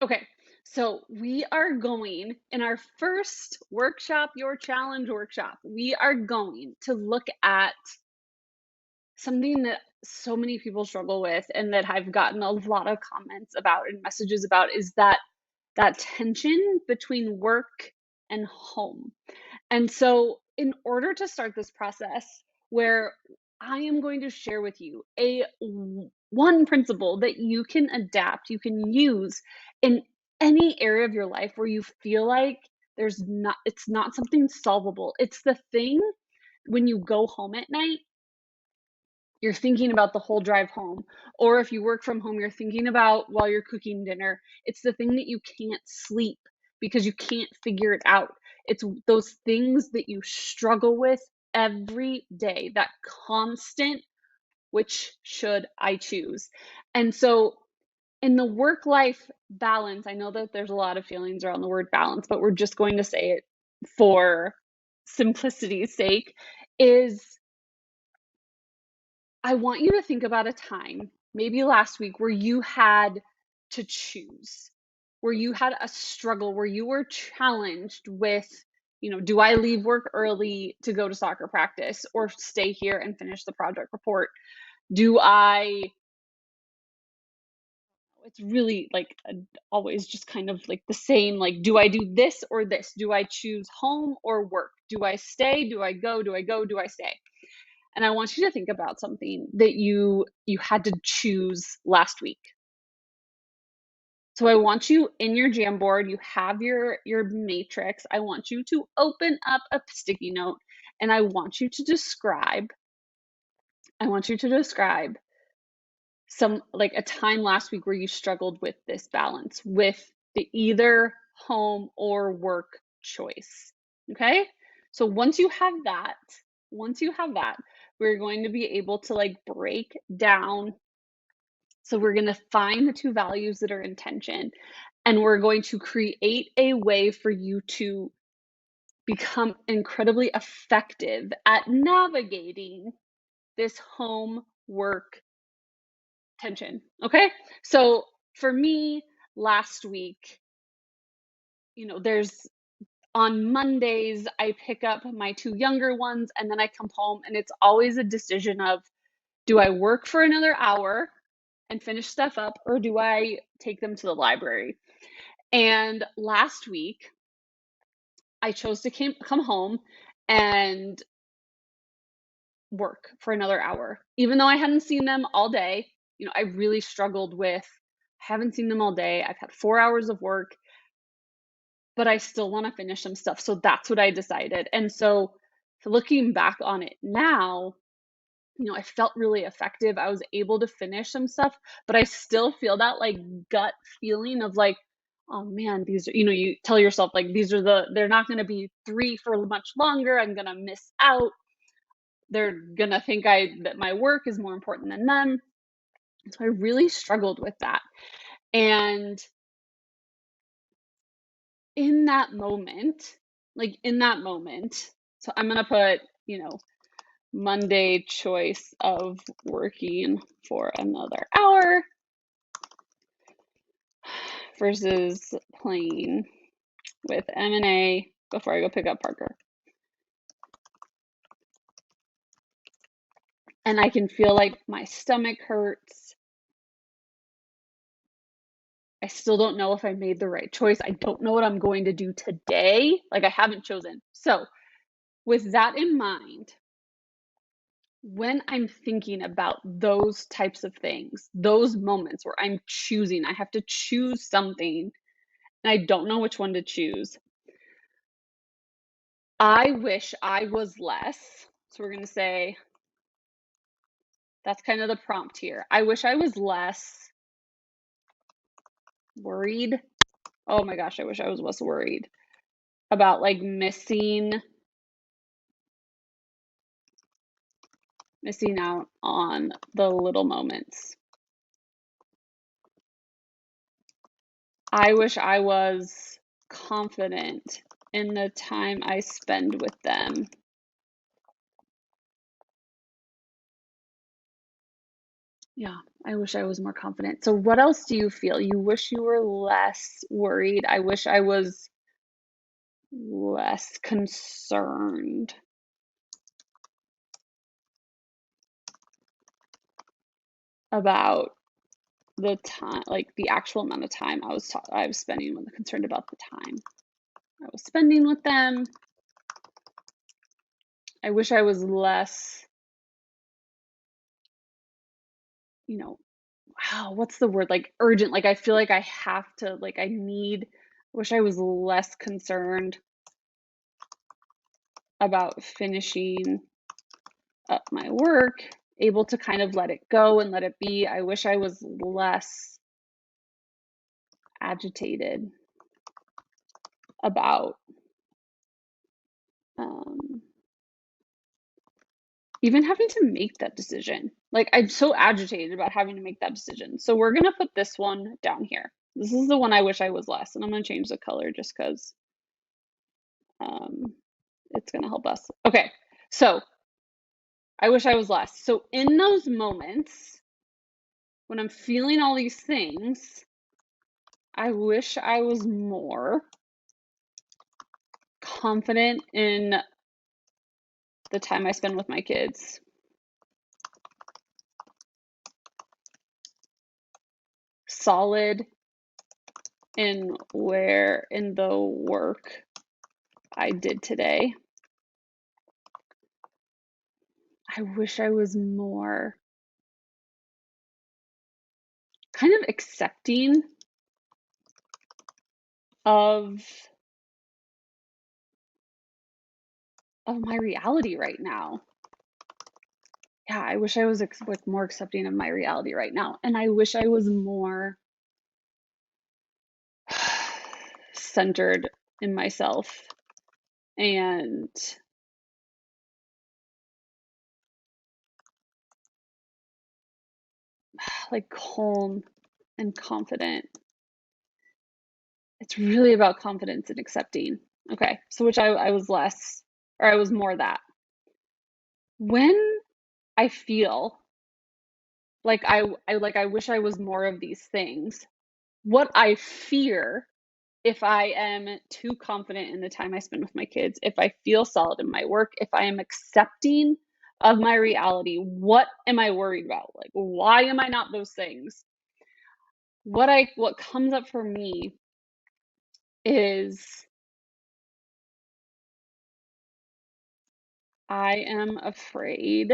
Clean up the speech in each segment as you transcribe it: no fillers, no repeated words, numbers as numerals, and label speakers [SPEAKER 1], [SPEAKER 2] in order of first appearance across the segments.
[SPEAKER 1] Okay, so we are going in our first workshop, your challenge workshop, we are going to look at something that so many people struggle with and that I've gotten a lot of comments about and messages about is that tension between work and home. And so, in order to start this process, where I am going to share with you one principle that you can adapt, you can use in any area of your life where you feel like it's not something solvable. It's the thing when you go home at night, you're thinking about the whole drive home. Or if you work from home, you're thinking about while you're cooking dinner. It's the thing that you can't sleep because you can't figure it out. It's those things that you struggle with every day, that constant, which should I choose? And so in the work life balance, I know that there's a lot of feelings around the word balance, but we're just going to say it for simplicity's sake, is I want you to think about a time, maybe last week, where you had to choose, where you had a struggle, where you were challenged with, do I leave work early to go to soccer practice or stay here and finish the project report? Do I, it's really like always just kind of like the same, like, do I do this or this? Do I choose home or work? Do I stay? Do I go? Do I go? Do I stay? And I want you to think about something that you had to choose last week. So I want you in your Jamboard, you have your matrix. I want you to open up a sticky note and I want you to describe some like a time last week where you struggled with this balance, with the either home or work choice. Okay? So once you have that, we're going to be able to like break down. So we're going to find the two values that are in tension, and we're going to create a way for you to become incredibly effective at navigating this home work tension. Okay? So for me, last week, there's on Mondays, I pick up my two younger ones and then I come home, and it's always a decision of, do I work for another hour and finish stuff up, or do I take them to the library? And last week, I chose to come home and work for another hour. Even though I hadn't seen them all day, I really struggled with, I haven't seen them all day. I've had 4 hours of work, but I still want to finish some stuff. So that's what I decided. And so looking back on it now, I felt really effective. I was able to finish some stuff, but I still feel that like gut feeling of like, oh man, these are, you tell yourself like they're not going to be three for much longer. I'm going to miss out. They're going to think that my work is more important than them. So I really struggled with that. And in that moment, so I'm going to put, Monday choice of working for another hour versus playing with M&A before I go pick up Parker. And I can feel like my stomach hurts. I still don't know if I made the right choice. I don't know what I'm going to do today. Like I haven't chosen. So with that in mind, when I'm thinking about those types of things, those moments where I'm choosing, I have to choose something and I don't know which one to choose. I wish I was less. So we're going to say, that's kind of the prompt here. I wish I was less worried. Oh my gosh, I wish I was less worried about like missing out on the little moments. I wish I was confident in the time I spend with them. Yeah, I wish I was more confident. So what else do you feel? You wish you were less worried. I wish I was less concerned about the time, like the actual amount of time I was spending with concerned about the time I was spending with them. I wish I was less, you know, wow, what's the word? Like urgent. Like I feel like I have to, like wish I was less concerned about finishing up my work, able to kind of let it go and let it be. I wish I was less agitated about um, even having to make that decision. Like I'm so agitated about having to make that decision. So we're gonna put this one down here. This is the one I wish I was less, and I'm gonna change the color just because um, it's gonna help us. Okay, so I wish I was less. So in those moments when I'm feeling all these things, I wish I was more confident in the time I spend with my kids. Solid in the work I did today. I wish I was more kind of accepting of my reality right now. Yeah, I wish I was like more accepting of my reality right now. And I wish I was more centered in myself and like calm and confident. It's really about confidence and accepting. Okay, so which I was less, or I was more that. When I feel like I wish I was more of these things, what I fear if I am too confident in the time I spend with my kids, if I feel solid in my work, if I am accepting of my reality, what am I worried about? Like, why am I not those things? What comes up for me is I am afraid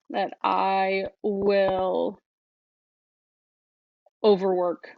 [SPEAKER 1] that I will overwork.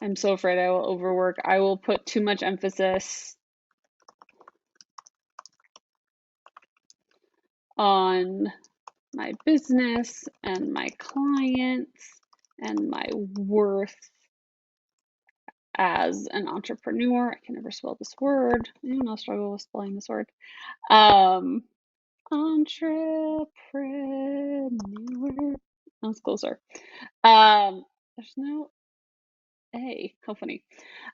[SPEAKER 1] I'm so afraid I will overwork. I will put too much emphasis on my business and my clients and my worth as an entrepreneur. I can never spell this word. Anyone else struggle with spelling this word? Entrepreneur. That's closer. There's no A. How funny.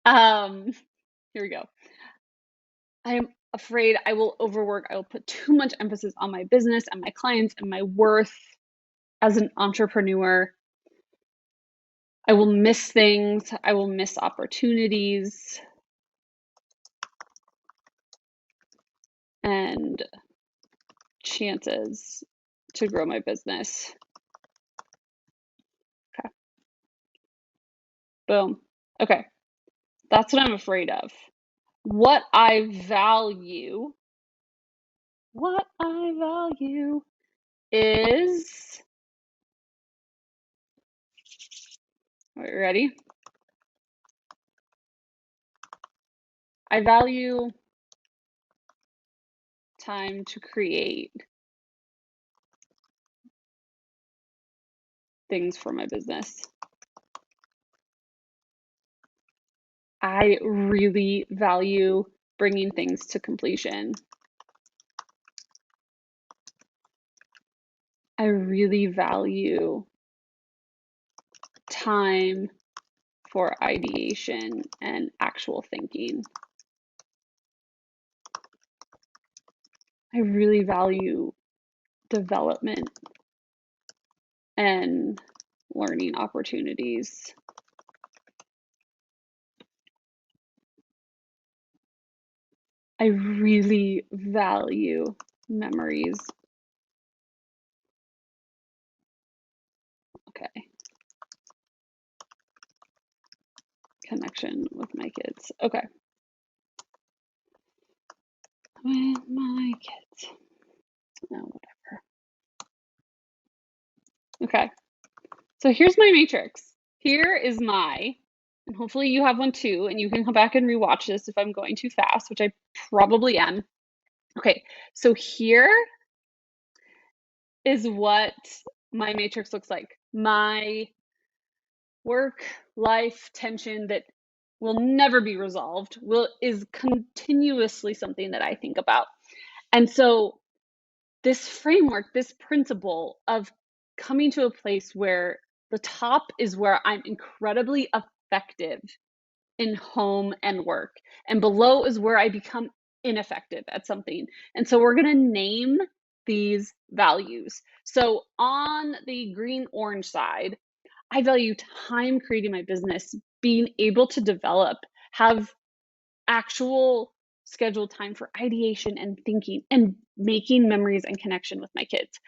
[SPEAKER 1] Um, here we go. I am afraid I will overwork. I will put too much emphasis on my business and my clients and my worth as an entrepreneur. I will miss things. I will miss opportunities and chances to grow my business. Okay. Boom. Okay. That's what I'm afraid of. What I value is, are you ready? I value time to create things for my business. I really value bringing things to completion. I really value time for ideation and actual thinking. I really value development and learning opportunities. I really value memories. Okay. Connection with my kids. Okay. With my kids. Oh, whatever. Okay. So here's my matrix. Here is my, and hopefully you have one too, and you can come back and rewatch this if I'm going too fast, which I probably am. Okay, so here is what my matrix looks like. My work life tension that will never be resolved is continuously something that I think about. And so this framework, this principle of coming to a place where the top is where I'm incredibly effective in home and work, and below is where I become ineffective at something. And so we're going to name these values. So on the green orange side, I value time creating my business, being able to develop, have actual scheduled time for ideation and thinking and making memories and connection with my kids.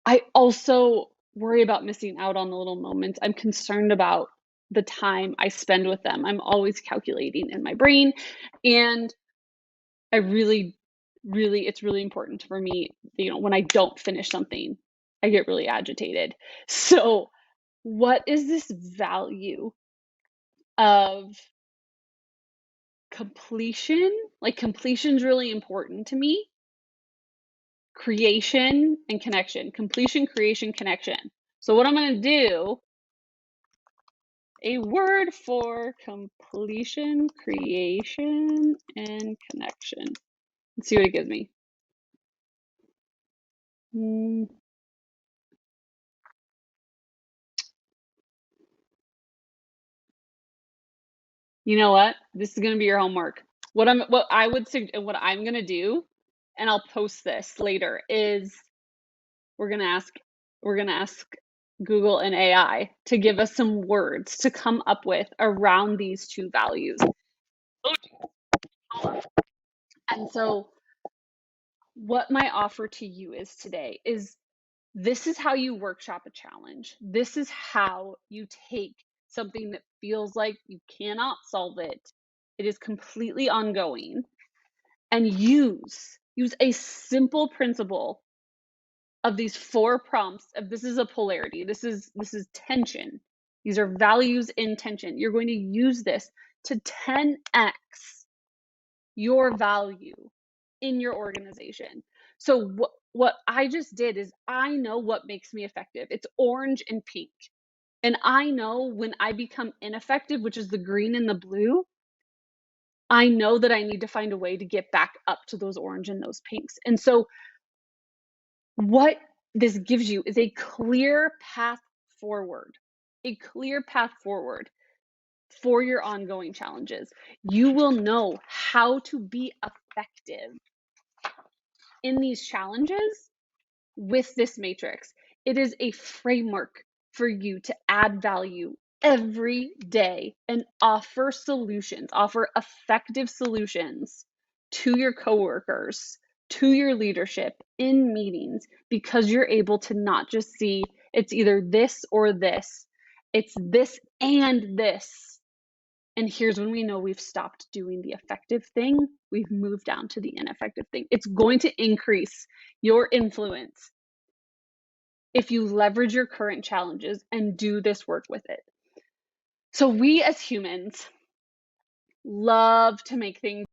[SPEAKER 1] I also worry about missing out on the little moments. I'm concerned about the time I spend with them. I'm always calculating in my brain. And I really, it's really important for me, when I don't finish something, I get really agitated. So, what is this value of completion? Like, completion's really important to me. Creation and connection. Completion, creation, connection. So, what I'm going to do, a word for completion, creation, and connection. Let's see what it gives me. You know what? This is going to be your homework. What I'm going to do, and I'll post this later, is we're going to ask Google and AI to give us some words to come up with around these two values. And so what my offer to you is today is, this is how you workshop a challenge. This is how you take something that feels like you cannot solve it. It is completely ongoing, and use a simple principle of these 4 prompts. Of this is a polarity. This is tension. These are values in tension. You're going to use this to 10x your value in your organization. So what I just did is, I know what makes me effective. It's orange and pink. And I know when I become ineffective, which is the green and the blue, I know that I need to find a way to get back up to those orange and those pinks. And so what this gives you is a clear path forward, for your ongoing challenges. You will know how to be effective in these challenges with this matrix. It is a framework for you to add value every day and offer effective solutions to your coworkers, to your leadership in meetings, because you're able to not just see it's either this or this, it's this and this. And here's when we know we've stopped doing the effective thing, we've moved down to the ineffective thing. It's going to increase your influence if you leverage your current challenges and do this work with it. So we as humans love to make things